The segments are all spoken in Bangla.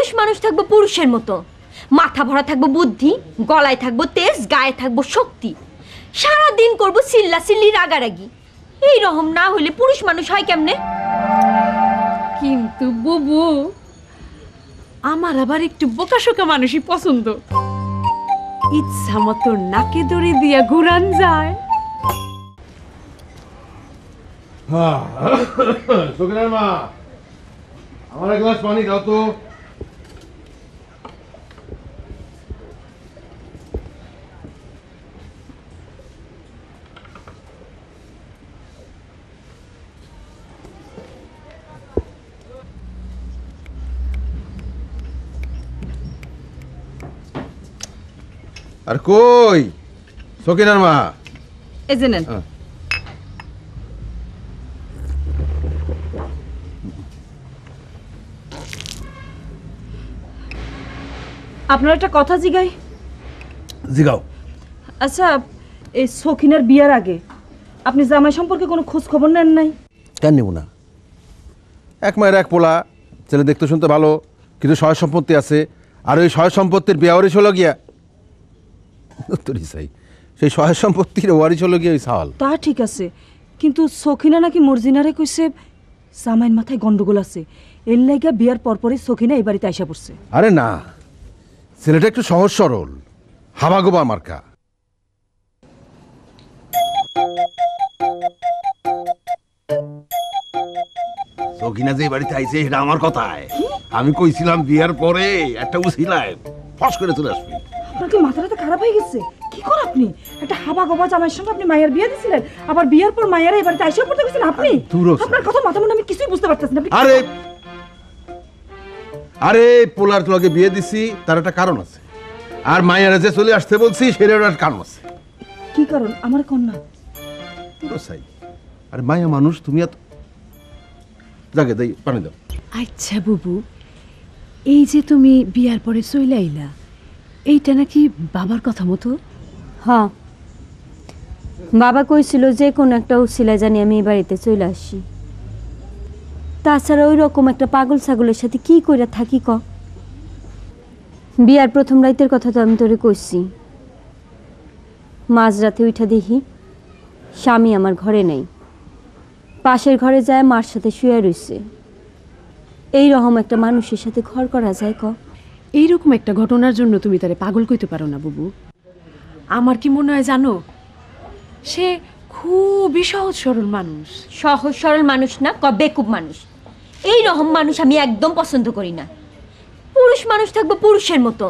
পুরুষ মানুষ থাকবো পুরুষের মতো, মাথা ভরা থাকবো বুদ্ধি, গলায় থাকবো তেজ, গায়ে থাকবো শক্তি, সারাদিন করবো চিল্লা চিল্লি রাগারাগি। এই রকম না হলে পুরুষ মানুষ হয় কেমনে? কিন্তু বুবু, আমার আবার একটু বোকাশোকা মানুষই পছন্দ। ইচ্ছা মতো নাকে দড়ি দিয়া ঘুরান যায়। সকিনার মা, আমার এক গ্লাস পানি দাও তো। আর কই সকিনার মা? এই যে নেন। আপনার একটা কথা জিগাই। জিগাও। আচ্ছা, এই সখিনার বিয়ার আগে আপনি জামাই সম্পর্কে কোনো খোঁজ খবর নেন নাই? কেন নেব না? এক মায়ের এক পোলা, ছেলে দেখতে শুনতে ভালো, কিন্তু সয় সম্পত্তি আছে। আর ওই সয় সম্পত্তির বিয়া ওয়ারিশ হলো গিয়া তোরই চাই, সেই সয় সম্পত্তির ওয়ারিশ হলো গিয়া ওই সাওয়াল। তা ঠিক আছে, কিন্তু সখিনা নাকি মর্জিনারে কইছে জামাইয়ের মাথায় গন্ডগোল আছে, এর লাইগা বিয়ার পরপরই সখিনা এই বাড়িতে আইসা পড়ছে। আরে না, ছেলেটা একটু সহজ সরল, হাবাগোবা মার্কা। সকিনা যে বাড়িতে আইছে সেটা আমার কথায়। আমি কইছিলাম বিয়ার পরে একটা উছিলায় ফস করে চলে আসবি। আপনার কি মাথাটা খারাপ হয়ে গেছে? কি কর আপনি? একটা হাবা গোবা জামাইয়ের সঙ্গে আপনি মায়ের বিয়ে দিছিলেন, আবার বিয়ার পর মায়ের এই বাড়িতে আইসা পড়তে গেছেন আপনি? আপনার কথা মাথা মনে আমি কিছুই বুঝতে পারতেছি না। আরে আরে পোলার তোকে বিয়ে দিছি, তার একটা কারণ আছে। আর মায়ের যে চলে আসতে বলছি সেটার একটা কারণ আছে। কি কারণ? আমার কন্যা পুরো চাই। আর মায়া মানুষ, তুমি এত জাগে দেই পানি দাও। আচ্ছা বুবু, এই যে তুমি বিয়ার পরে চলে আইলা, এইটা নাকি বাবার কথা মতো? হ্যাঁ, বাবা কইছিল যে কোনো একটা উছিলা জানি আমি এই বাড়িতে চলে আসি। তাছাড়া ওই রকম একটা পাগল ছাগলের সাথে কি কইরা থাকি ক? বিয়ার প্রথম রাইতের কথা তো আমি তোরে কইছি। মাঝরাতে উঠা দেখি স্বামী আমার ঘরে নেই, পাশের ঘরে যায় মার সাথে শুয়ে রইছে। এই রকম একটা মানুষের সাথে ঘর করা যায় ক? এইরকম একটা ঘটনার জন্য তুমি তারে পাগল কইতে পারো না বুবু। আমার কি মনে হয় জানো, সে খুবই সহজ সরল মানুষ। সহজ সরল মানুষ না, বেকুব মানুষ। এই রকম মানুষ আমি একদম পছন্দ করি না। পুরুষ মানুষ থাকবো পুরুষের মতো,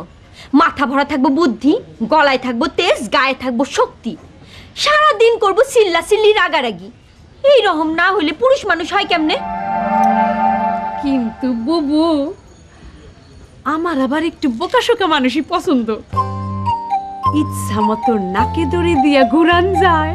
মাথা ভরা থাকবো বুদ্ধি, গলায় থাকবো তেজ, গায়ে থাকবো শক্তি, সারাদিন করবো চিল্লা চিল্লি রাগারাগি। এই রকম না হলে পুরুষ মানুষ হয় কেমনে? কিন্তু বুবু, আমার আবার একটু বোকাশোকা মানুষই পছন্দ। ইচ্ছা মতো নাকে দড়ি দিয়া ঘুরান যায়।